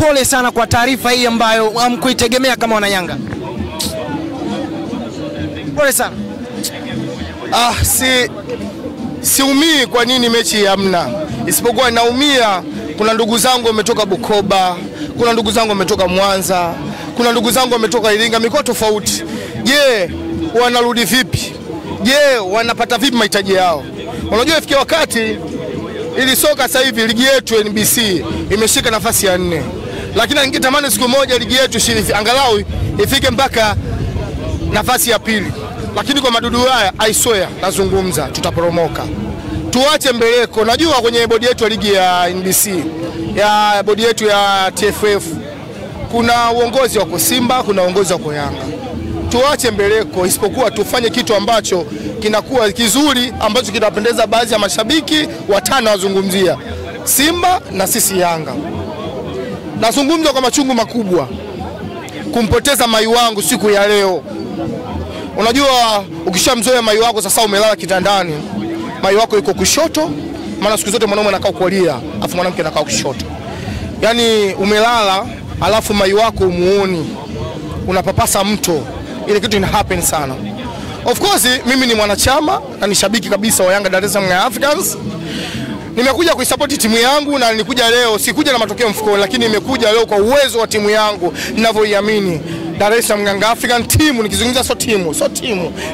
Pole sana kwa taarifa hii ambayo hamkuitegemea kama wana Yanga. Pole sana. Siumii kwa nini mechi hamna. Isipokuwa naumia kuna ndugu zangu wametoka Bukoba, kuna ndugu zangu wametoka Mwanza, kuna ndugu zangu wametoka Iringa, mikoa tofauti. Je, wanarudi vipi? Je, wanapata vipi mahitaji yao? Unajua ifikia wakati ili soka sasa hivi ligi yetu NBC imeshika nafasi ya 4. Lakini ningetamani siku moja ligi yetu angalau ifike mpaka nafasi ya 2. Lakini kwa madudu haya I swear nazungumza tutaporomoka. Tuache mbeleko. Najua kwenye bodi yetu ya ligi ya NBC, ya bodi yetu ya TFF kuna uongozi wako Simba, kuna uongozi wako Yanga. Tuache mbeleko, isipokuwa tufanye kitu ambacho kinakuwa kizuri, ambacho kinapendeza baadhi ya mashabiki watano wazungumzia Simba na sisi Yanga. Nazungumza kwa machungu makubwa kumpoteza mai wangu siku ya leo. Unajua ukishamzoea mai wako sasa umelala kitandani, mai wako yuko kushoto, maana siku zote mwanaume anakaa kulia, afu mwanamke anakaa kushoto. Yaani umelala alafu mai wako umuoni, unapapasa mto. Ile kitu ina happen sana. Of course mimi ni mwanachama na ni shabiki kabisa wa Yanga Dar es Salaam Africans. Nimekuja kuisupport timu yangu na nilikuja leo, sikuja na matokeo mfukoni, lakini nimekuja leo kwa uwezo wa timu yangu ninavyoiamini. Dar es Salaam Young African timu, nikizungumza sio timu,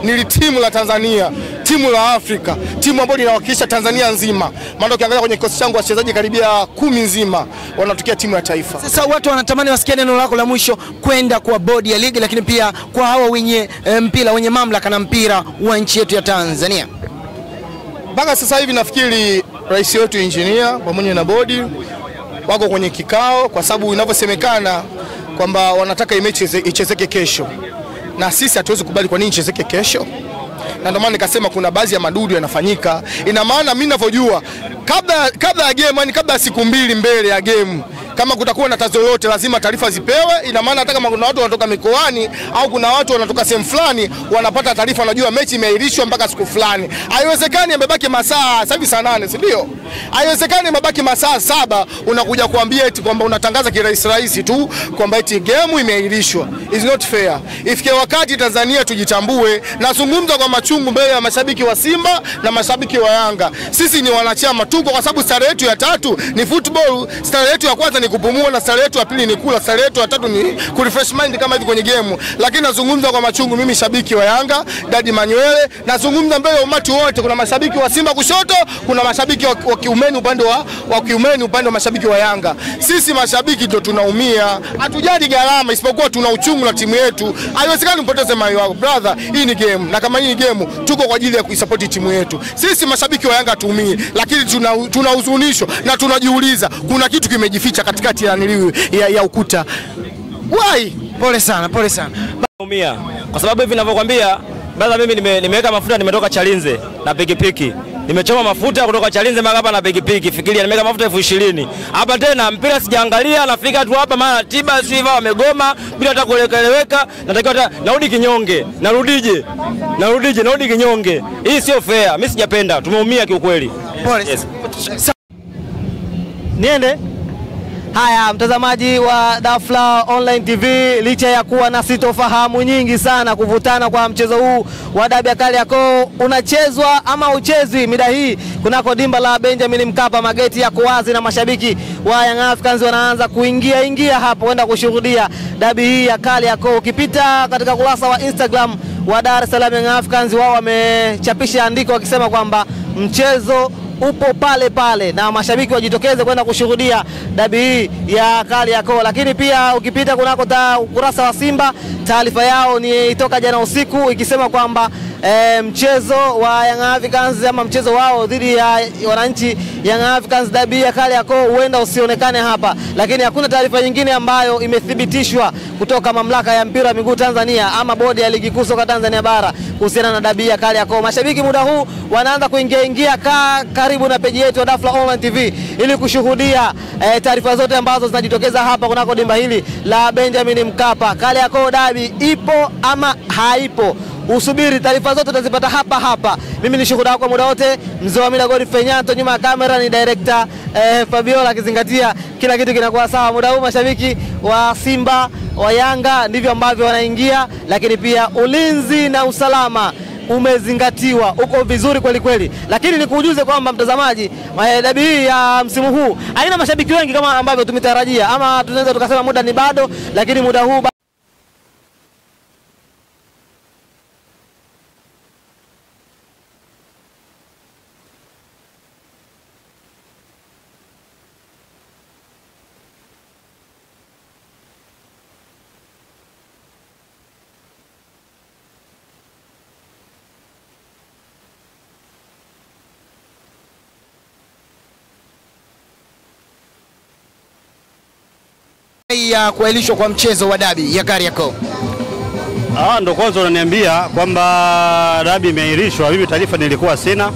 ni timu la Tanzania, timu la Afrika, timu ambayo inawakilisha Tanzania nzima. Maana ukiangalia kwenye kikosi changu wachezaji karibia 10 nzima wanatokea timu ya taifa. Sasa watu wanatamani wasikie neno lako la mwisho kwenda kwa bodi ya ligi, lakini pia kwa hawa wenye mpira, wenye mamlaka na mpira wa nchi yetu ya Tanzania. Mpaka sasa hivi nafikiri rais wetu engineer pamoja na bodi wako kwenye kikao, kwa sababu inavyosemekana kwamba wanataka mechi ichezeke kesho. Na sisi hatuwezi kubali kwa nini ichezeke kesho. Na ndio maana nikasema kuna baadhi ya madudu yanafanyika. Ina maana mimi ninavyojua kabla ya game, yani kabla ya siku 2 mbele ya game, kama kutakuwa na tatizo lolote lazima taarifa zipewe. Ina maana hata kama kuna watu wanatoka mikoani au kuna watu wanatoka sehemu fulani wanapata taarifa, wanajua mechi imeahirishwa mpaka siku fulani. Haiwezekani imebaki masaa sasa hivi saa 8, si ndio? Haiwezekani imebaki masaa 7 unakuja kuambia eti kwamba unatangaza kirahisi tu kwamba eti game imeahirishwa. Is not fair. Ifike wakati Tanzania tujitambue. Nazungumza kwa machungu mbele ya mashabiki wa Simba na mashabiki wa Yanga. Sisi ni wanachama tuko, kwa sababu stare yetu ya 3 ni football, stare yetu ya kwanza ni kupumua, na stare yetu ya pili ni kula, stare yetu ya 3 ni kurefresh mind kama hivi kwenye game. Lakini nazungumza kwa machungu, mimi shabiki wa Yanga, Dadi Manuele, nazungumza mbele ya umati wote. Kuna mashabiki wa Simba kushoto, kuna mashabiki wa kiumeni upande wa kiumeni upande wa mashabiki wa Yanga. Sisi mashabiki ndio tunaumia. Hatujali gharama, isipokuwa tuna uchungu na timu yetu. Haiwezekani mpoteze mai wako. Brother, hii ni game. Na kama hii ni game, tuko kwa ajili ya kuisupport timu yetu. Sisi mashabiki wa Yanga tuumie, lakini tunahuzunishwa na tunajiuliza kuna kitu kimejificha katikati ya ukuta. Why? Pole sana, pole sana. Naumia kwa sababu hivi ninavyokuambia, brother, mimi nimeweka mafuta, nimetoka Chalinze na pikipiki. Nimechoma mafuta kutoka Chalinze mpaka hapa na pikipiki. Fikiria nimeweka mafuta 20,000. Hapa tena mpira sijaangalia, nafika tu hapa maana tiba siva wamegoma bila hata kueleweka. Natakiwa narudi kinyonge. Narudi kinyonge. Hii sio fair. Mimi sijapenda. Tumeumia kiukweli. Pole. Yes. Niende. Haya, mtazamaji wa Dafla Online TV, licha ya kuwa na sitofahamu nyingi sana kuvutana kwa mchezo huu wa dabi ya Kariakoo, unachezwa ama uchezwi mida hii kunako dimba la Benjamin Mkapa. Mageti yako wazi na mashabiki wa Young Africans wanaanza kuingia hapo kwenda kushuhudia dabi hii ya Kariakoo. Ukipita katika kurasa wa Instagram wa Dar es Salaam Young Africans, wao wamechapisha andiko wakisema kwamba mchezo upo pale na mashabiki wajitokeze kwenda kushuhudia dabi hii ya Kariakoo. Lakini pia ukipita kunako kurasa wa Simba, taarifa yao ni toka jana usiku ikisema kwamba mchezo wa Young Africans ama mchezo wao dhidi ya wananchi Young Africans dabi ya Kariakoo huenda usionekane hapa. Lakini hakuna taarifa nyingine ambayo imethibitishwa kutoka mamlaka ya mpira wa miguu Tanzania ama bodi ya ligi kuu soka Tanzania bara kuhusiana na dabi ya Kariakoo. Mashabiki muda huu wanaanza kuingia karibu na peji yetu ya Dafla Online TV ili kushuhudia taarifa zote ambazo zinajitokeza hapa kunako dimba hili la Benjamin Mkapa. Kariakoo dabi ipo ama haipo? usubiri, taarifa zote utazipata hapa hapa. Mimi ni shuhuda wako muda wote, mzee wa Mida Godfrey Nyanto, nyuma ya kamera ni director Fabiola, akizingatia kila kitu kinakuwa sawa. Muda huu mashabiki wa Simba, wa Yanga ndivyo ambavyo wanaingia, lakini pia ulinzi na usalama umezingatiwa, uko vizuri kweli kweli. Lakini nikuujuze kwamba mtazamaji, dabi hii ya msimu huu haina mashabiki wengi kama ambavyo tumetarajia, ama tunaweza tukasema muda ni bado, lakini muda huu ya kuahirishwa kwa mchezo wa dabi ya Kariakoo. Ndo kwanza unaniambia kwamba dabi imeahirishwa. Mimi taarifa nilikuwa sina,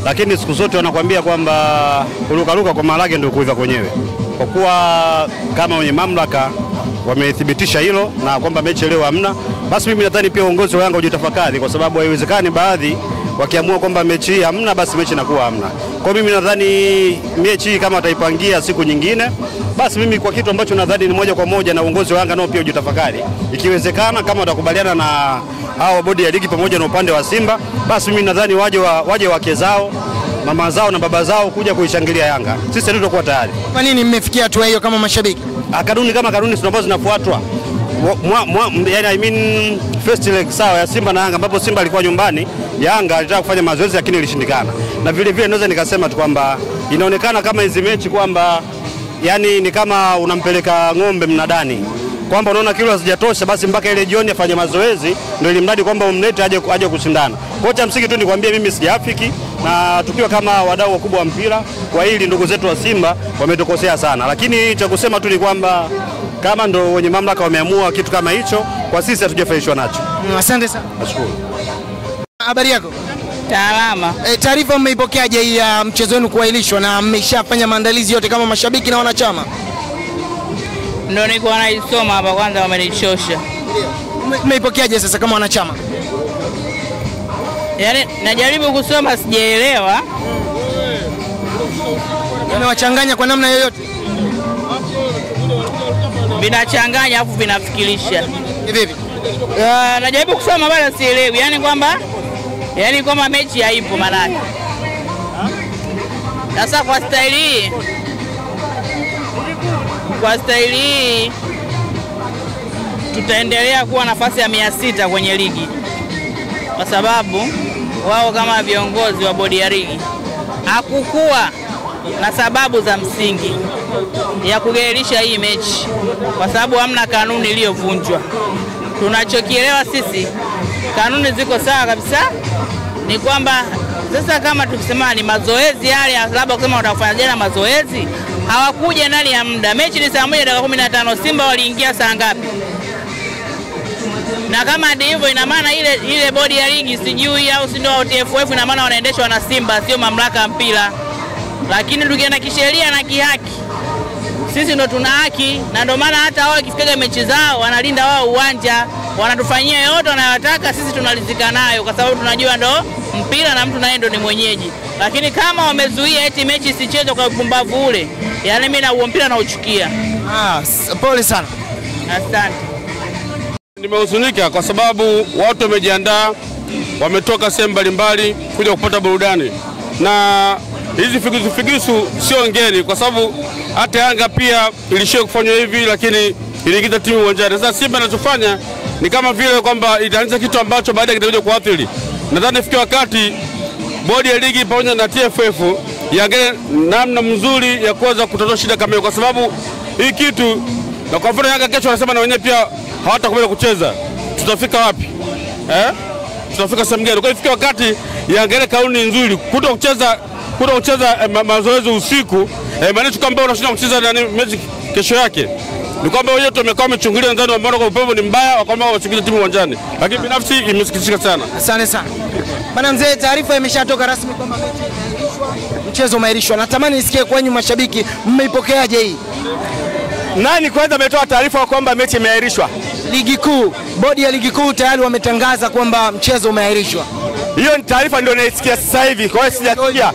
lakini siku zote wanakuambia kwamba kurukaruka kwa malage ndio kuiva kwenyewe. Kwa kuwa kama wenye mamlaka wamethibitisha hilo na kwamba mechi leo hamna, basi mimi nadhani pia uongozi wa Yanga ujitafakari, kwa sababu haiwezekani baadhi wakiamua kwamba mechi hii hamna basi mechi inakuwa hamna. Kwa mimi nadhani mechi hii kama wataipangia siku nyingine, basi mimi kwa kitu ambacho nadhani ni moja kwa moja na uongozi wa Yanga nao pia ujitafakari. Ikiwezekana kama watakubaliana na hao bodi ya ligi pamoja na upande wa Simba, basi mimi nadhani waje wake zao, mama zao na baba zao kuja kuishangilia Yanga. Sisi tutakuwa tayari. Kwa nini mmefikia hatua hiyo kama mashabiki? Kanuni kama kanuni ambazo zinafuatwa. Yani first leg sawa ya Simba na Yanga, ambapo Simba alikuwa nyumbani, Yanga alitaka kufanya mazoezi lakini ilishindikana. Na vile vile naweza nikasema tu kwamba inaonekana kama hizi mechi kwamba yani ni kama unampeleka ng'ombe mnadani, kwamba unaona kilo hazijatosha basi mpaka ile jioni afanye mazoezi ndio ili mradi kwamba umlete aje kushindana. Kwa cha msingi tu nikwambie mimi sijaafiki, na tukiwa kama wadau wakubwa wa mpira kwa hili ndugu zetu wa Simba wametukosea sana, lakini cha kusema tu ni kwamba kama ndo wenye mamlaka wameamua kitu kama hicho, kwa sisi hatujafaishwa nacho. Asante sana. Nashukuru. Habari yako? Salama. Taarifa mmeipokeaje ya mchezo wenu kuahirishwa na mmeshafanya maandalizi yote kama mashabiki na wanachama? Ndio niko naisoma hapa, kwanza wamenichosha. Mmeipokeaje sasa kama wanachama? Yaani najaribu kusoma sijaelewa. Imewachanganya kwa namna yoyote? Vinachanganya afu vinafikirisha. Vipi? Najaribu kusoma bado sielewi. Yaani kama mechi haipo manake. Sasa kwa staili hii tutaendelea kuwa nafasi ya 600 kwenye ligi, kwa sababu wao kama viongozi wa bodi ya ligi hakukuwa na sababu za msingi ya kugairisha hii mechi, kwa sababu hamna kanuni iliyovunjwa. Tunachokielewa sisi, kanuni ziko sawa kabisa, ni kwamba sasa kama tukisema ni mazoezi yale, labda kusema watafanya jana mazoezi, hawakuja ndani ya muda. Mechi ni saa 1:15, Simba waliingia saa ngapi? Na kama ndivyo ina maana ile bodi ya ligi sijui au si ndio TFF, ina maana wanaendeshwa na Simba, sio mamlaka ya mpira. Lakini tukienda kisheria na kihaki, sisi ndo tuna haki, na ndio maana hata wao ikifika mechi zao wanalinda wao uwanja, wanatufanyia yote wanayotaka, sisi tunalizika nayo, kwa sababu tunajua ndo mpira na mtu naye ndo ni mwenyeji. Lakini kama wamezuia eti mechi isichezwe kwa upumbavu ule, yani mimi na huo mpira nauchukia. Pole sana. Asante. Nimehuzunika kwa sababu watu wamejiandaa, wametoka sehemu mbalimbali kuja kupata burudani, na hizi figisu sio ngeni, kwa sababu hata Yanga pia ilishia kufanywa hivi, lakini iliingiza timu uwanjani. Sasa Simba anachofanya ni kama vile kwamba itaanza kitu ambacho baadaye kitakuja kuathiri. Nadhani fikia wakati bodi ya ligi pamoja na TFF yaangalie namna mzuri ya kuweza kutatua shida kama hiyo, kwa sababu hii kitu, na kwa mfano Yanga kesho wanasema na wenyewe pia hawatakubali kucheza, tutafika wapi? Tutafika sehemu gani? Kwa hiyo ifikia wakati yaangalie kauni nzuri, kutokucheza mazoezi usiku, maana kwamba unashinda kucheza na mechi kesho yake. Ni kwamba wao wote wamekuwa wamechungulia ndani, wameona kwa upepo ni mbaya, wakaamua wachukue timu uwanjani. Lakini binafsi imesikitisha sana. Asante sana. Bana mzee, taarifa imeshatoka rasmi kwamba mechi imeahirishwa, mchezo umeahirishwa. Natamani nisikie kwa nyinyi mashabiki, mmeipokeaje hii? Nani kwanza ametoa taarifa kwamba mechi imeahirishwa? ligi kuu, bodi ya ligi kuu tayari wametangaza kwamba mchezo umeahirishwa. Hiyo ni taarifa ndio naisikia sasa hivi, kwa hiyo sijasikia.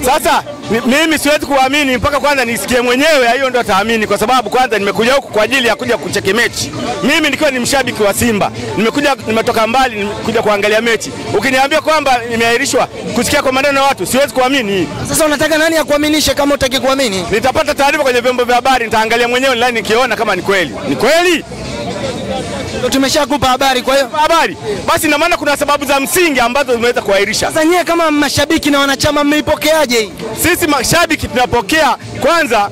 Sasa mimi siwezi kuamini mpaka kwanza nisikie mwenyewe, hiyo ndio taamini, kwa sababu kwanza nimekuja huku kwa ajili ya kuja kucheki mechi. Mimi nikiwa ni mshabiki wa Simba, nimetoka mbali nimekuja kuangalia mechi. Ukiniambia kwamba imeahirishwa kusikia kwa maneno ya watu, siwezi kuamini. Sasa unataka nani akuaminishe kama utaki kuamini? Nitapata taarifa kwenye vyombo vya habari, nitaangalia mwenyewe online nikiona kama ni kweli. Ni kweli? Ndio tumeshakupa habari, kwa hiyo habari. Basi ina maana kuna sababu za msingi ambazo zimeweza kuahirisha. Sasa nyie kama mashabiki na wanachama mmeipokeaje hii? Sisi mashabiki tunapokea kwanza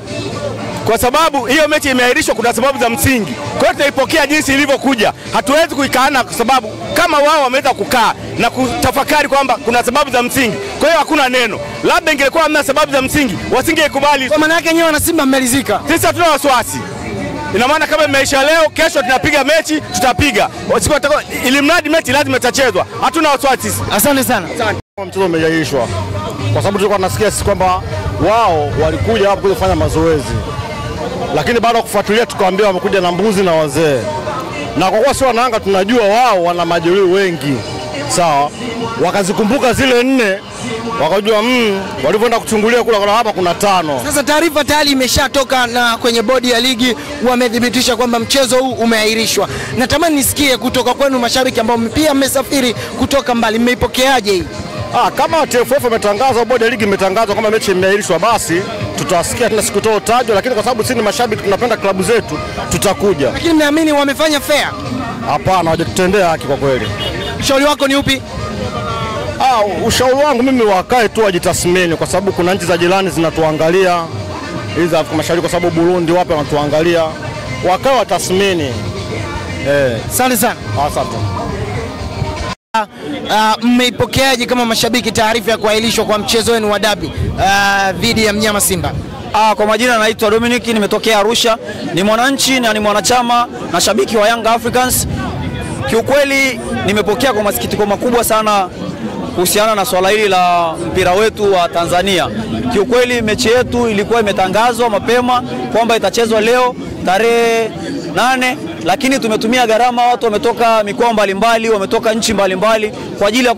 kwa sababu hiyo mechi imeahirishwa, kuna sababu za msingi. Kwa hiyo tunaipokea jinsi ilivyokuja. Hatuwezi kuikaana kwa sababu kama wao wameweza kukaa na kutafakari kwamba kuna sababu za msingi. Kwa hiyo hakuna neno. Labda ingekuwa hamna sababu za msingi, wasingekubali. Kwa maana yake nyewe wana Simba mmelizika. Sisi hatuna wasiwasi. Ina maana kama imeisha leo, kesho tunapiga mechi, tutapiga. Ili mradi mechi lazima itachezwa. Hatuna wasiwasi. Asante sana. Mchezo umeahirishwa kwa sababu tulikuwa tunasikia sisi kwamba wao walikuja hapo kufanya mazoezi, lakini baada ya kufuatilia tukaambiwa wamekuja na mbuzi na wazee, na kwa kuwa sio wanaanga tunajua wao wana majeruhi wengi, sawa, wakazikumbuka zile 4 wakajua walivyoenda kuchungulia kula kwa hapa kuna 5. Sasa taarifa tayari imeshatoka na kwenye bodi ya ligi wamethibitisha kwamba mchezo huu umeahirishwa. Natamani nisikie kutoka kwenu mashabiki ambao pia mmesafiri kutoka mbali, mmeipokeaje hii? Kama TFF imetangaza, bodi ya ligi imetangaza kama mechi imeahirishwa, basi tutasikia tena siku toa tajwa, lakini kwa sababu sisi ni mashabiki tunapenda klabu zetu tutakuja. Lakini mnaamini wamefanya fair? Hapana, hawajatutendea haki kwa kweli. Ushauri wako ni upi? Ushauri wangu mimi wakae tu wajitathmini, kwa sababu kuna nchi za jirani zinatuangalia, hizi za Afrika Mashariki, kwa sababu Burundi wapi wanatuangalia, wakae watathmini. Asante sana. Asante. Mmeipokeaje kama mashabiki taarifa ya kuahirishwa kwa mchezo wenu wa dabi dhidi ya mnyama Simba? Kwa majina naitwa Dominic, nimetokea Arusha, ni mwananchi na ni mwanachama na shabiki wa Young Africans. Kiukweli nimepokea kwa masikitiko makubwa sana kuhusiana na swala hili la mpira wetu wa Tanzania. Kiukweli mechi yetu ilikuwa imetangazwa mapema kwamba itachezwa leo tarehe 8, lakini tumetumia gharama, watu wametoka mikoa mbalimbali, wametoka nchi mbalimbali kwa ajili ya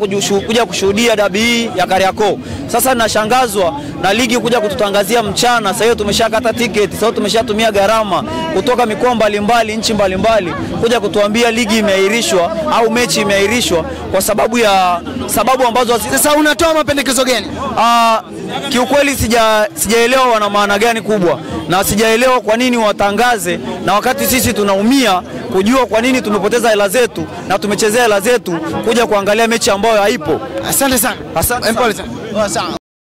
kuja kushuhudia dabi hii ya Kariakoo. Sasa ninashangazwa na ligi kuja kututangazia mchana. Sasa hiyo tumeshakata tiketi, sasa tumeshatumia gharama kutoka mikoa mbalimbali, nchi mbalimbali kuja kutuambia ligi imeahirishwa au mechi imeahirishwa kwa sababu ambazo sasa unatoa mapendekezo gani? Kiukweli sijaelewa wana maana gani kubwa, na sijaelewa kwa nini watangaze na wakati sisi tunaumia kujua kwa nini tumepoteza hela zetu na tumechezea hela zetu kuja kuangalia mechi ambayo haipo. Asante sana. Asante sana.